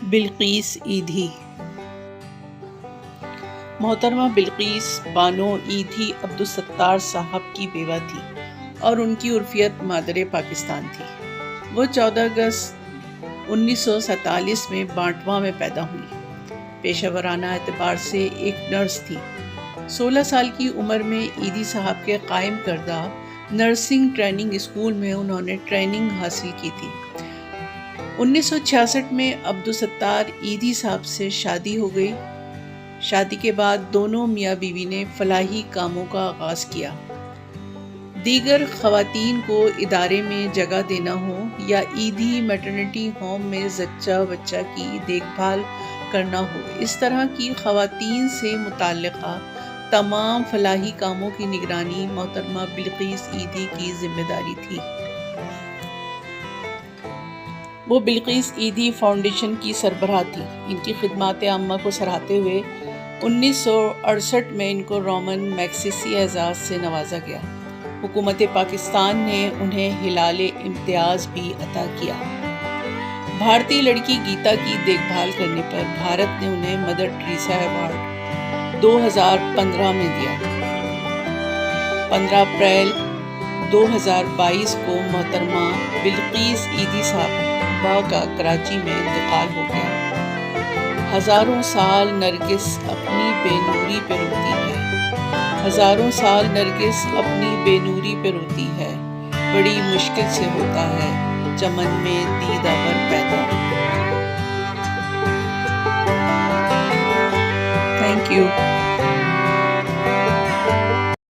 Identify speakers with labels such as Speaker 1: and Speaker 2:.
Speaker 1: بلقیس ایدھی۔ محترمہ بلقیس بانو ایدھی عبدالستار صاحب کی بیوہ تھی اور ان کی عرفیت مادر پاکستان تھی۔ وہ 14 اگست 1947 میں بانٹواں میں پیدا ہوئی۔ پیشہ ورانہ اعتبار سے ایک نرس تھی۔ 16 سال کی عمر میں ایدھی صاحب کے قائم کردہ نرسنگ ٹریننگ اسکول میں انہوں نے ٹریننگ حاصل کی تھی۔ 1966 میں عبدالستار ایدھی صاحب سے شادی ہو گئی۔ شادی کے بعد دونوں میاں بیوی نے فلاحی کاموں کا آغاز کیا۔ دیگر خواتین کو ادارے میں جگہ دینا ہو یا ایدھی میٹرنٹی ہوم میں زچہ بچہ کی دیکھ بھال کرنا ہو، اس طرح کی خواتین سے متعلقہ تمام فلاحی کاموں کی نگرانی محترمہ بلقیس ایدھی کی ذمہ داری تھی۔ وہ بلقیس ایدھی فاؤنڈیشن کی سربراہ تھی۔ ان کی خدمات عامہ کو سراہتے ہوئے 1968 میں ان کو رومن میگسیسی اعزاز سے نوازا گیا۔ حکومت پاکستان نے انہیں ہلال امتیاز بھی عطا کیا۔ بھارتی لڑکی گیتا کی دیکھ بھال کرنے پر بھارت نے انہیں مدر ٹریسا ایوارڈ 2015 میں دیا۔ 15 اپریل 2022 کو محترمہ بلقیس ایدھی صاحبہ کا کراچی میں انتقال ہو گیا۔ ہزاروں سال نرگس اپنی بے نوری پہ روتی ہے، ہزاروں سال نرگس اپنی بے نوری پہ روتی ہے، بڑی مشکل سے ہوتا ہے چمن میں دیدہ پیدا۔ Thank you.